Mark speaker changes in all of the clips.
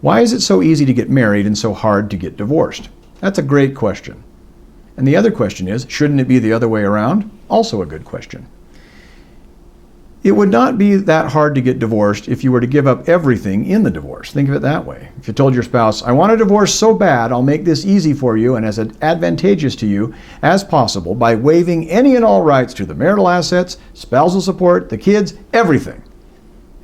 Speaker 1: Why is it so easy to get married and so hard to get divorced? That's a great question. And the other question is, shouldn't it be the other way around? Also a good question. It would not be that hard to get divorced if you were to give up everything in the divorce. Think of it that way. If you told your spouse, I want a divorce so bad, I'll make this easy for you and as advantageous to you as possible by waiving any and all rights to the marital assets, spousal support, the kids, everything.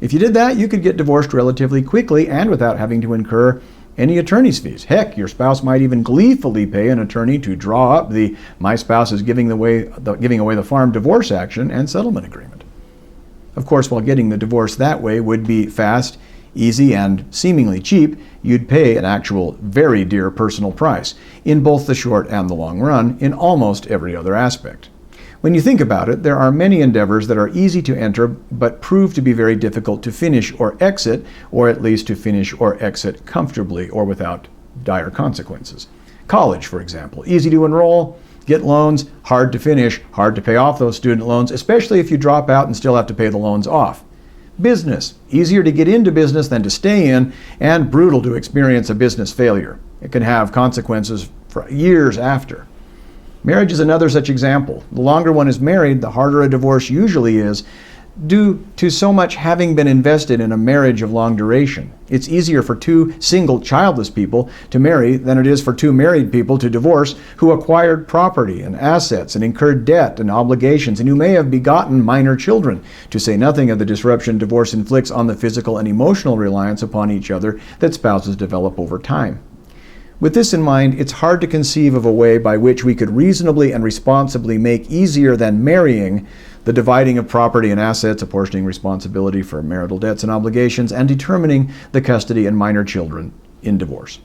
Speaker 1: If you did that, you could get divorced relatively quickly and without having to incur any attorney's fees. Heck, your spouse might even gleefully pay an attorney to draw up the my spouse is giving away the farm divorce action and settlement agreement. Of course, while getting the divorce that way would be fast, easy, and seemingly cheap, you'd pay an actual very dear personal price in both the short and the long run in almost every other aspect. When you think about it, there are many endeavors that are easy to enter but prove to be very difficult to finish or exit, or at least to finish or exit comfortably or without dire consequences. College, for example, easy to enroll, get loans, hard to finish, hard to pay off those student loans, especially if you drop out and still have to pay the loans off. Business, easier to get into business than to stay in, and brutal to experience a business failure. It can have consequences for years after. Marriage is another such example. The longer one is married, the harder a divorce usually is, due to so much having been invested in a marriage of long duration. It's easier for two single childless people to marry than it is for two married people to divorce who acquired property and assets and incurred debt and obligations and who may have begotten minor children, to say nothing of the disruption divorce inflicts on the physical and emotional reliance upon each other that spouses develop over time. With this in mind, it's hard to conceive of a way by which we could reasonably and responsibly make easier than marrying the dividing of property and assets, apportioning responsibility for marital debts and obligations, and determining the custody and minor children in divorce.